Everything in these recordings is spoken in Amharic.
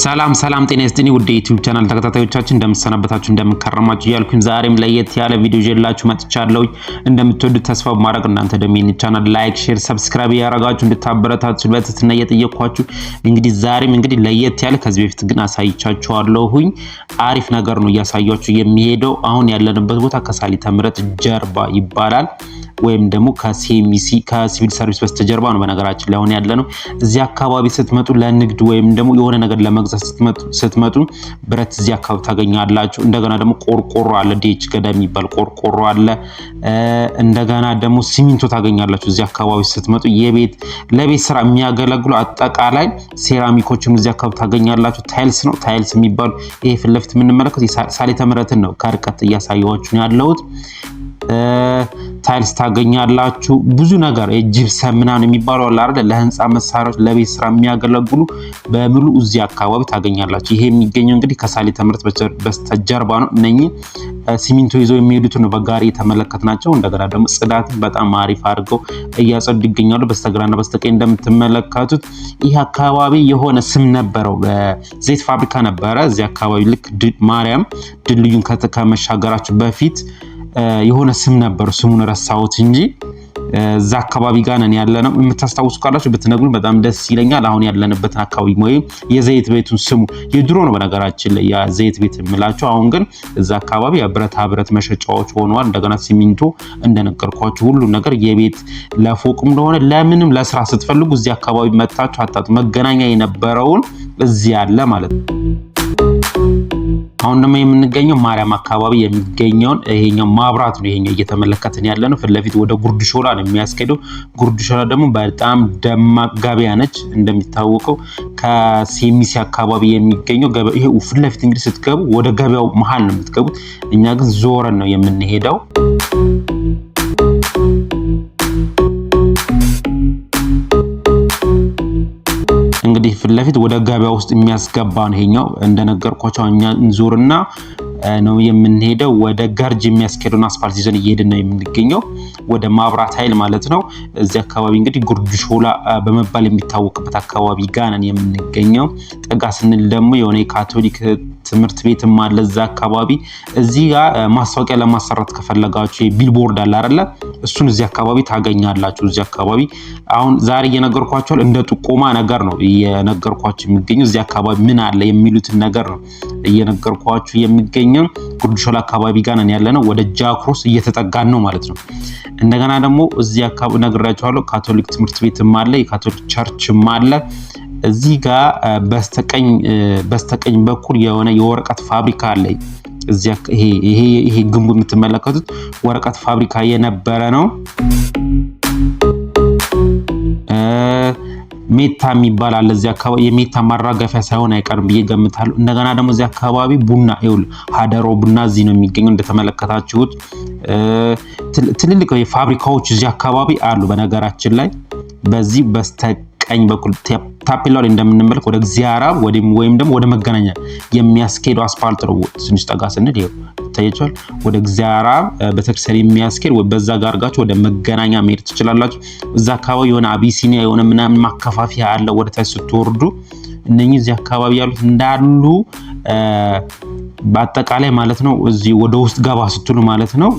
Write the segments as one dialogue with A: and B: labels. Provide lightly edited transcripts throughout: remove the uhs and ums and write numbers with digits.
A: ሰላም ጤና ይስጥልኝ ውድ ዩቲዩብ ቻናል ተከታታዮቻችን እንደምሰናበታችሁ እንደምከረማችሁ ያልኩኝ ዛሬም ለየት ያለ ቪዲዮ ይዤላችሁ መጥቻለሁ። እንደምትወዱት ተስፋ በማድረግ እናንተ ደግሞ ይህን ቻናል ላይክ፣ ሼር፣ ሰብስክራይብ ያደረጋችሁ እንድታበረታቱ በትህትና እየጠየቅኳችሁ ዛሬም ለየት ያለ ከዚህ በፊት ግን አሳይቻችኋለሁኝ አሪፍ ነገር ነው እያሳያችሁ የሚሄደው። አሁን ያለንበት ቦታ ከሳሊተ ምህረት ጀርባ ይባላል ወይም ደግሞ ከሲኤምሲ ከሲቪል ሰርቪስ በስተጀርባ ነው። በነገራችን ላይ አሁን ያለነው እዚህ አካባቢ ስትመጡ ለንግድ ወይም ደግሞ የሆነ ነገር ለመግዛት ስትመጡ ብረት እዚህ አካባቢ ታገኛላችሁ። እንደገና ደግሞ ቆርቆሮ አለ፣ ዲኤች ገዳ የሚባል ቆርቆሮ አለ። እንደገና ደግሞ ሲሚንቶ ታገኛላችሁ እዚህ አካባቢ ስትመጡ። ለቤት ስራ የሚያገለግሉ አጠቃላይ ሴራሚኮችም እዚህ አካባቢ ታገኛላችሁ። ታይልስ የሚባሉ ይሄ ፊት ለፊት የምንመለከተው ሳሊተ ምህረትን ነው ከርቀት እያሳየኋችሁ ነው ያለሁት። ታይልስ ታገኛላችሁ። ብዙ ነገር ጂፕሰም ምናምን የሚባለው አለ አይደል፣ ለህንጻ መሳሪያዎች ለቤት ስራ የሚያገለግሉ በሙሉ እዚህ አካባቢ ታገኛላችሁ። ይሄ የሚገኘው ከሳሊተ ምህረት በስተጀርባ ነው። እነኚህ ሲሚንቶ ይዘው የሚሄዱት ነው በጋሪ የተመለከትናቸው። እንደገና ደግሞ ጽዳትን በጣም አሪፍ አድርገው እያጸዱ ይገኛሉ። በስተግራና በስተቀኝ እንደምትመለከቱት ይህ አካባቢ የሆነ ስም ነበረው፣ ዘይት ፋብሪካ ነበረ እዚህ አካባቢ። ልክ ማርያም ድልድዩን ከመሻገራችሁ በፊት የሆነ ስም ነበር፣ ስሙን ረሳሁት እንጂ እዛ አካባቢ ጋር ነን ያለነው። የምታስታውሱ ካላችሁ ብትነግሩኝ በጣም ደስ ይለኛል። አሁን ያለንበትን አካባቢ ወይ የዘይት ቤቱን ስሙ የድሮ ነው በነገራችን ላይ ያ ዘይት ቤት የምላችሁ። አሁን ግን እዛ አካባቢ ብረት መሸጫዎች ሆነዋል። እንደገና ሲሚንቶ እንደነገርኳችሁ ሁሉ ነገር የቤት ለፎቅም እንደሆነ ለምንም ለስራ ስትፈልጉ እዚህ አካባቢ መጣችሁ አጣጡ። መገናኛ የነበረውን እዚህ ያለ ማለት ነው። አሁን ደግሞ የምንገኘው ማርያም አካባቢ የሚገኘውን ይሄኛው ማብራት ነው። ይሄኛው እየተመለከትን ያለነው ፊት ለፊት ወደ ጉርድ ሾላ ነው የሚያስኬደው። ጉርድ ሾላ ደግሞ በጣም ደማቅ ገበያ ነች። እንደሚታወቀው ከሲኤምሲ አካባቢ የሚገኘው ገበያ ይሄ ፊት ለፊት ስትገቡ ወደ ገበያው መሃል ነው የምትገቡት። እኛ ግን ዞረን ነው የምንሄደው። ፊት ለፊት ወደ ገበያ ውስጥ የሚያስገባ ነው ይሄኛው። እንደነገርኳችሁ እኛ እንዞርና ነው የምንሄደው ወደ ገርጅ የሚያስኬደውን አስፋልት ይዘን እየሄድን ነው የምንገኘው ወደ ማብራት ኃይል ማለት ነው። እዚህ አካባቢ ጉርድ ሾላ በመባል የሚታወቅበት አካባቢ ጋር ነን የምንገኘው። ጠጋ ስንል ደግሞ የሆነ የካቶሊክ ትምህርት ቤትም አለ እዛ አካባቢ። እዚህ ጋር ማስታወቂያ ለማሰራት ከፈለጋችሁ የቢልቦርድ አለ አይደለ፣ እሱን እዚህ አካባቢ ታገኛላችሁ። እዚህ አካባቢ አሁን ዛሬ እየነገርኳችሁ እንደ ጥቆማ ነገር ነው እየነገርኳችሁ የሚገኘው። እዚህ አካባቢ ምን አለ የሚሉትን ነገር ነው እየነገርኳችሁ የሚገኘው። ጉርድ ሾላ አካባቢ ጋር ነን ያለነው። ወደ ጃክሮስ እየተጠጋን ነው ማለት ነው። እንደገና ደግሞ እዚህ አካባቢ ነግራችኋለሁ ካቶሊክ ትምህርት ቤትም አለ፣ የካቶሊክ ቸርችም አለ። እዚህ ጋር በስተቀኝ በኩል የሆነ የወረቀት ፋብሪካ አለ። ይሄ ግንቡ የምትመለከቱት ወረቀት ፋብሪካ የነበረ ነው። ሜታ የሚባል አለ እዚህ አካባቢ። የሜታ ማራገፊያ ሳይሆን አይቀርም ብዬ ገምታለሁ። እንደገና ደግሞ እዚህ አካባቢ ቡና ሀደሮ ቡና እዚህ ነው የሚገኘው። እንደተመለከታችሁት ትልልቅ ፋብሪካዎች እዚህ አካባቢ አሉ። በነገራችን ላይ በዚህ በስተቀኝ በኩል ታፔላው ላይ እንደምንመለከት ወደ እግዚአብሔር ወይም ደግሞ ወደ መገናኛ የሚያስኬደው አስፋልት ነው። ትንሽ ጠጋ ስንል ይታያችኋል። ወደ እግዚአብሔር ቤተክርስቲያን የሚያስኬድ በዛ ጋር አድርጋችሁ ወደ መገናኛ መሄድ ትችላላችሁ። እዛ አካባቢ የሆነ አቢሲኒያ የሆነ ምናምን ማከፋፊያ አለ። ወደ ታች ስትወርዱ እነኚህ እዚህ አካባቢ ያሉት እንዳሉ በአጠቃላይ ማለት ነው። እዚህ ወደ ውስጥ ገባ ስትሉ ማለት ነው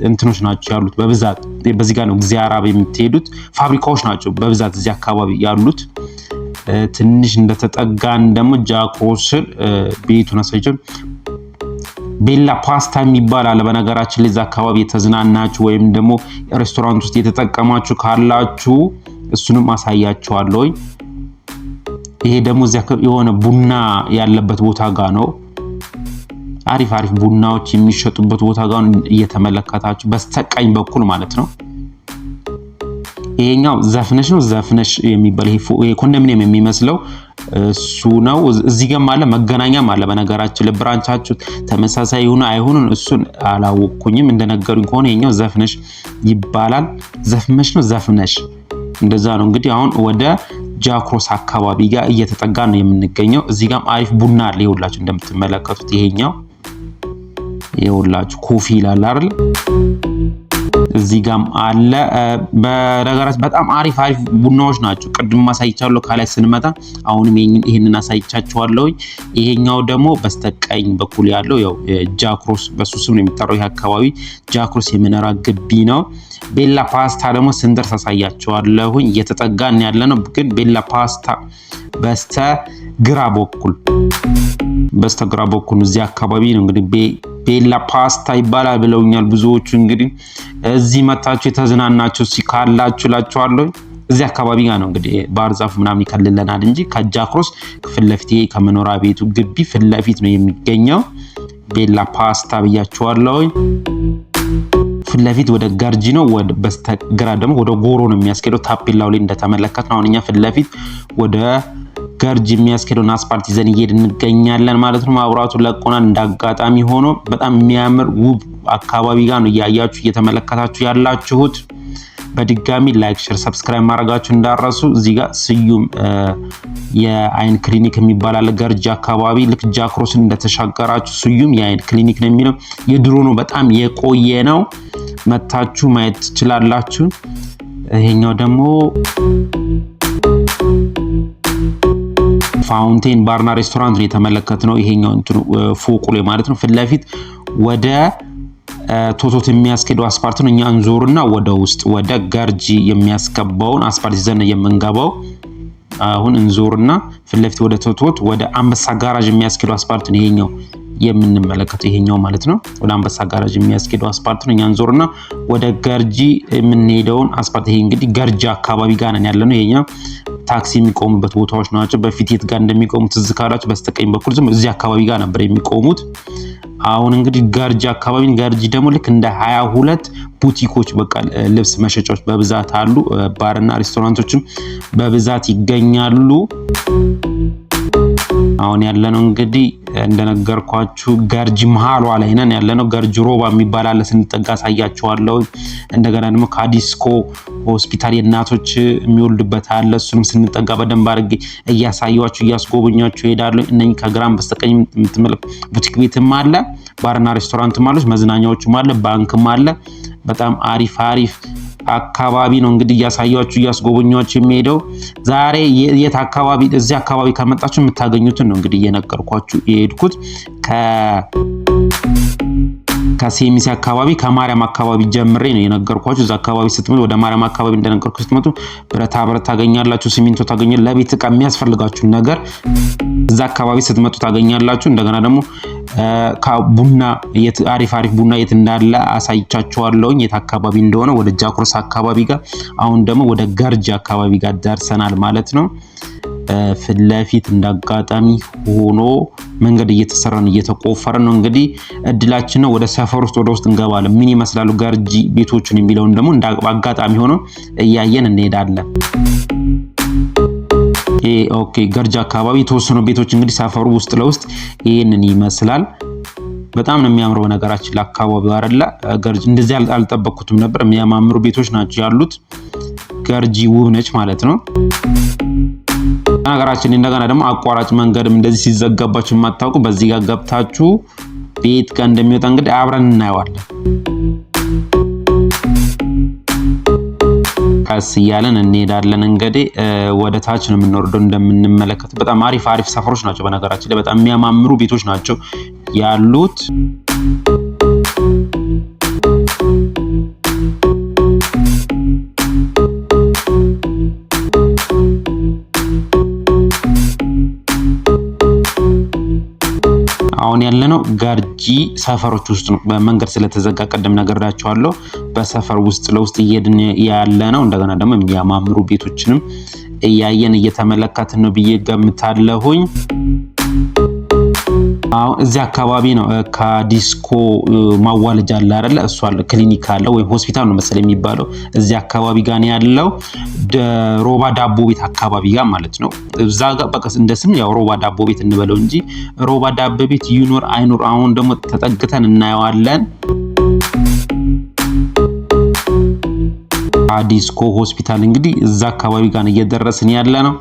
A: እንትኖች ናቸው ያሉት በብዛት። በዚህ ጋር ነው እግዚአብሔር የምትሄዱት ፋብሪካዎች ናቸው በብዛት እዚህ አካባቢ ያሉት። ትንሽ እንደተጠጋን ደግሞ ጃክሮስ ቤቱን አሳይቼ ቤላ ፓስታ የሚባል አለ። በነገራችን ላይ እዛ አካባቢ የተዝናናችሁ ወይም ደግሞ ሬስቶራንት ውስጥ የተጠቀማችሁ ካላችሁ እሱንም አሳያችኋለሁ። ይሄ ደግሞ እዚያ የሆነ ቡና ያለበት ቦታ ጋር ነው። አሪፍ ቡናዎች የሚሸጡበት ቦታ ጋር እየተመለከታችሁ በስተቀኝ በኩል ማለት ነው። ይሄኛው ዘፍነሽ የሚባል ይሄ ኮንዶሚኒየም የሚመስለው እሱ ነው። እዚህ ጋር ማለት መገናኛም አለ። በነገራችን ለብራንቻችሁ ተመሳሳይ ይሁን አይሁን እሱን አላወቅኩኝም። እንደነገሩኝ ከሆነ ይሄኛው ዘፍነሽ ይባላል። ዘፍነሽ እንደዛ ነው። አሁን ወደ ጃክሮስ አካባቢ ጋር እየተጠጋ ነው የምንገኘው። እዚህ ጋር አሪፍ ቡና አለ። ይኸውላችሁ እንደምትመለከቱት ይሄኛው ይኸውላችሁ ኮፊ ይላል አይደል? እዚህ ጋም አለ። በነገራችን በጣም አሪፍ ቡናዎች ናቸው። ቅድም ማሳይቻለሁ ካላይ ስንመጣ አሁንም ይሄንን አሳይቻችኋለሁ። ይሄኛው ደግሞ በስተቀኝ በኩል ያለው ያው ጃክሮስ በሱ ስም ነው የሚጠራው። ይሄ አካባቢ ጃክሮስ የመኖራ ግቢ ነው። ቤላ ፓስታ ደግሞ ስንደርስ አሳያችኋለሁ። እየተጠጋን ያለ ነው፣ ግን ቤላ ፓስታ በስተግራ በኩል እዚህ አካባቢ ነው እንግዲህ ቤላ ፓስታ ይባላል ብለውኛል ብዙዎቹ። እንግዲህ እዚህ መታችሁ የተዝናናችሁ ካላችሁ እላችኋለሁ። እዚህ አካባቢ ጋር ነው እንግዲህ ባህር ዛፍ ምናምን ይከልለናል እንጂ ከጃክሮስ ፊት ለፊት ከመኖሪያ ቤቱ ግቢ ፊት ለፊት ነው የሚገኘው ቤላ ፓስታ ብያችኋለሁ። ፊት ለፊት ወደ ገርጂ ነው፣ ወደ በስተግራ ደግሞ ወደ ጎሮ ነው የሚያስኬደው። ታፔላው ላይ እንደተመለከትነው አሁን እኛ ፊት ለፊት ወደ ገርጂ የሚያስኬደውን አስፓልት ይዘን እየሄድን እንገኛለን ማለት ነው። ማብራቱ ለቆናል። እንዳጋጣሚ ሆኖ በጣም የሚያምር ውብ አካባቢ ጋር ነው እያያችሁ እየተመለከታችሁ ያላችሁት። በድጋሚ ላይክ፣ ሼር፣ ሰብስክራይብ ማድረጋችሁ እንዳረሱ። እዚህ ጋር ስዩም የአይን ክሊኒክ የሚባል አለ ገርጂ አካባቢ። ልክ ጃክሮስን እንደተሻገራችሁ ስዩም የአይን ክሊኒክ ነው የሚለው። የድሮ ነው፣ በጣም የቆየ ነው። መታችሁ ማየት ትችላላችሁ። ይሄኛው ደግሞ ፋውንቴን ባርና ሬስቶራንት ነው የተመለከትነው። ይሄኛው ፎቁ ላይ ማለት ነው። ፊት ለፊት ወደ ቶቶት የሚያስኬደው አስፓልት ነው። እኛ እንዞርና ወደ ውስጥ ወደ ገርጂ የሚያስገባውን አስፓልት ይዘን የምንገባው። አሁን እንዞርና ፊት ለፊት ወደ ቶቶት ወደ አንበሳ ጋራዥ የሚያስኬደው አስፓልት ነው ይሄኛው የምንመለከተው። ይሄኛው ማለት ነው ወደ አንበሳ ጋራዥ የሚያስኬደው አስፓልት ነው። እኛ እንዞርና ወደ ገርጂ የምንሄደውን አስፓልት። ይሄ እንግዲህ ገርጂ አካባቢ ጋር ነን ያለነው። ይሄኛው ታክሲ የሚቆሙበት ቦታዎች ናቸው። በፊት የት ጋር እንደሚቆሙት ትዝ ካላችሁ በስተቀኝ በኩል እዚህ አካባቢ ጋር ነበር የሚቆሙት። አሁን እንግዲህ ገርጂ አካባቢ፣ ገርጂ ደግሞ ልክ እንደ 22 ቡቲኮች በቃ ልብስ መሸጫዎች በብዛት አሉ። ባርና ሬስቶራንቶችም በብዛት ይገኛሉ። አሁን ያለነው እንግዲህ እንደነገርኳችሁ ገርጂ መሃሏ ላይ ነን ያለነው። ገርጂ ሮባ የሚባል አለ፣ ስንጠጋ አሳያችኋለሁ። እንደገና ደግሞ ካዲስኮ ሆስፒታል የእናቶች የሚወልዱበት አለ። እሱንም ስንጠጋ በደንብ አድርጌ እያሳያችሁ እያስጎበኛችሁ እሄዳለሁ። እነኚህ ከግራም በስተቀኝ የምትመለከቱ ቡቲክ ቤትም አለ፣ ባርና ሬስቶራንትም አለ፣ መዝናኛዎችም አለ፣ ባንክም አለ። በጣም አሪፍ አካባቢ ነው እንግዲህ እያሳያችሁ እያስጎበኛችሁ የሚሄደው። ዛሬ የት አካባቢ እዚህ አካባቢ ከመጣችሁ የምታገኙትን ነው እንግዲህ እየነገርኳችሁ የሄድኩት። ከሴሚሲ አካባቢ ከማርያም አካባቢ ጀምሬ ነው የነገርኳችሁ። እዛ አካባቢ ስትመጡ ወደ ማርያም አካባቢ እንደነገርኳችሁ ስትመጡ ብረታ ታገኛላችሁ፣ ሲሚንቶ ታገኛላችሁ። ለቤት ዕቃ የሚያስፈልጋችሁ ነገር እዛ አካባቢ ስትመጡ ታገኛላችሁ። እንደገና ደግሞ ቡና አሪፍ ቡና የት እንዳለ አሳይቻችኋለሁ፣ የት አካባቢ እንደሆነ ወደ ጃክሮስ አካባቢ ጋር። አሁን ደግሞ ወደ ገርጂ አካባቢ ጋር ደርሰናል ማለት ነው። ፊት ለፊት እንዳጋጣሚ ሆኖ መንገድ እየተቆፈረ ነው። እንግዲህ እድላችን ነው። ወደ ሰፈር ውስጥ ወደ ውስጥ እንገባለን። ምን ይመስላሉ ገርጂ ቤቶችን የሚለውን ደግሞ እንዳጋጣሚ ሆኖ እያየን እንሄዳለን። ኦኬ ገርጂ አካባቢ የተወሰኑ ቤቶች እንግዲህ ሰፈሩ ውስጥ ለውስጥ ይሄንን ይመስላል። በጣም ነው የሚያምረው ነገራችን ለአካባቢው አይደለ? ገርጂ እንደዚህ አልጠበቅኩትም ነበር። የሚያማምሩ ቤቶች ናቸው ያሉት። ገርጂ ውብ ነች ማለት ነው። ነገራችን እንደገና ደግሞ አቋራጭ መንገድም እንደዚህ ሲዘጋባችሁ የማታውቁ በዚህ ጋር ገብታችሁ ቤት ጋር እንደሚወጣ እንግዲህ አብረን እናየዋለን። ቀስ እያለን እንሄዳለን። እንግዲህ ወደ ታች ነው የምንወርደው። እንደምንመለከት በጣም አሪፍ ሰፈሮች ናቸው። በነገራችን ላይ በጣም የሚያማምሩ ቤቶች ናቸው ያሉት። አሁን ያለነው ገርጂ ሰፈሮች ውስጥ ነው። በመንገድ ስለተዘጋ ቀደም ነገራችኋለሁ። በሰፈር ውስጥ ለውስጥ እየሄድን ያለነው። እንደገና ደግሞ የሚያማምሩ ቤቶችንም እያየን እየተመለከትን ነው ብዬ ገምታለሁኝ። አሁን እዚህ አካባቢ ነው ካዲስኮ ማዋለጃ አለ አይደለ? እሱ አለ፣ ክሊኒክ አለ ወይ ሆስፒታል ነው መሰለኝ የሚባለው። እዚህ አካባቢ ጋር ነው ያለው። ሮባ ዳቦ ቤት አካባቢ ጋር ማለት ነው። እዛ ጋር በቃ እንደ ስም ያው ሮባ ዳቦ ቤት እንበለው እንጂ ሮባ ዳቦ ቤት ይኑር አይኑር አሁን ደግሞ ተጠግተን እናየዋለን። ካዲስኮ ሆስፒታል እንግዲህ እዛ አካባቢ ጋር ነው እየደረስን ያለ ነው።